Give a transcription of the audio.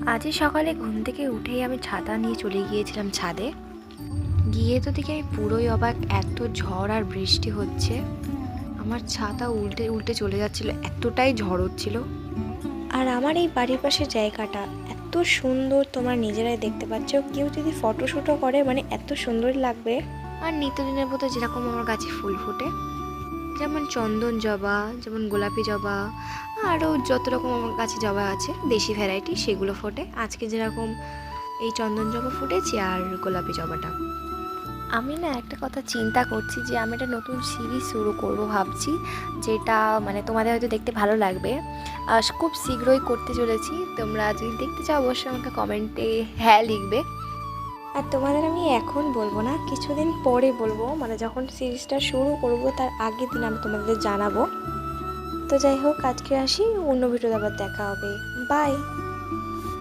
আজই সকালে ঘুম থেকে উঠেই আমি ছাতা নিয়ে চলে গিয়েছিলাম ছাদে। গিয়ে তো দেখি আমি পুরোই অবাক, এত ঝড় আর বৃষ্টি হচ্ছে। আমার ছাতা উল্টে উল্টে চলে যাচ্ছিল, এতটাই ঝড় হচ্ছিল। আর আমার এই বাড়ির পাশের জায়গাটা এত সুন্দর, তোমরা নিজেরাই দেখতে পাচ্ছ। কেউ যদি ফটোশ্যুটও করে মানে এত সুন্দর লাগবে। আর নিত্যদিনের মতো যেরকম আমার গাছে ফুল ফোটে, যেমন চন্দন জবা, যেমন গোলাপি জবা, আরও যত রকম আমার কাছে জবা আছে দেশি ভ্যারাইটি, সেগুলো ফোটে। আজকে যেরকম এই চন্দন জবা ফুটেছে আর গোলাপি জবাটা। আমি না একটা কথা চিন্তা করছি যে আমি একটা নতুন সিরিজ শুরু করব ভাবছি, যেটা মানে তোমাদের হয়তো দেখতে ভালো লাগবে। খুব শীঘ্রই করতে চলেছি। তোমরা যদি দেখতে চাও অবশ্যই আমাকে কমেন্টে হ্যাঁ লিখবে। আর তোমাদের আমি এখন বলবো না, কিছুদিন পরে বলবো, মানে যখন সিরিজটা শুরু করব তার আগের দিন আমি তোমাদের জানাবো। তো যাই হোক, আজকে আসি, অন্য ভিডিওতে আবার দেখা হবে। বাই।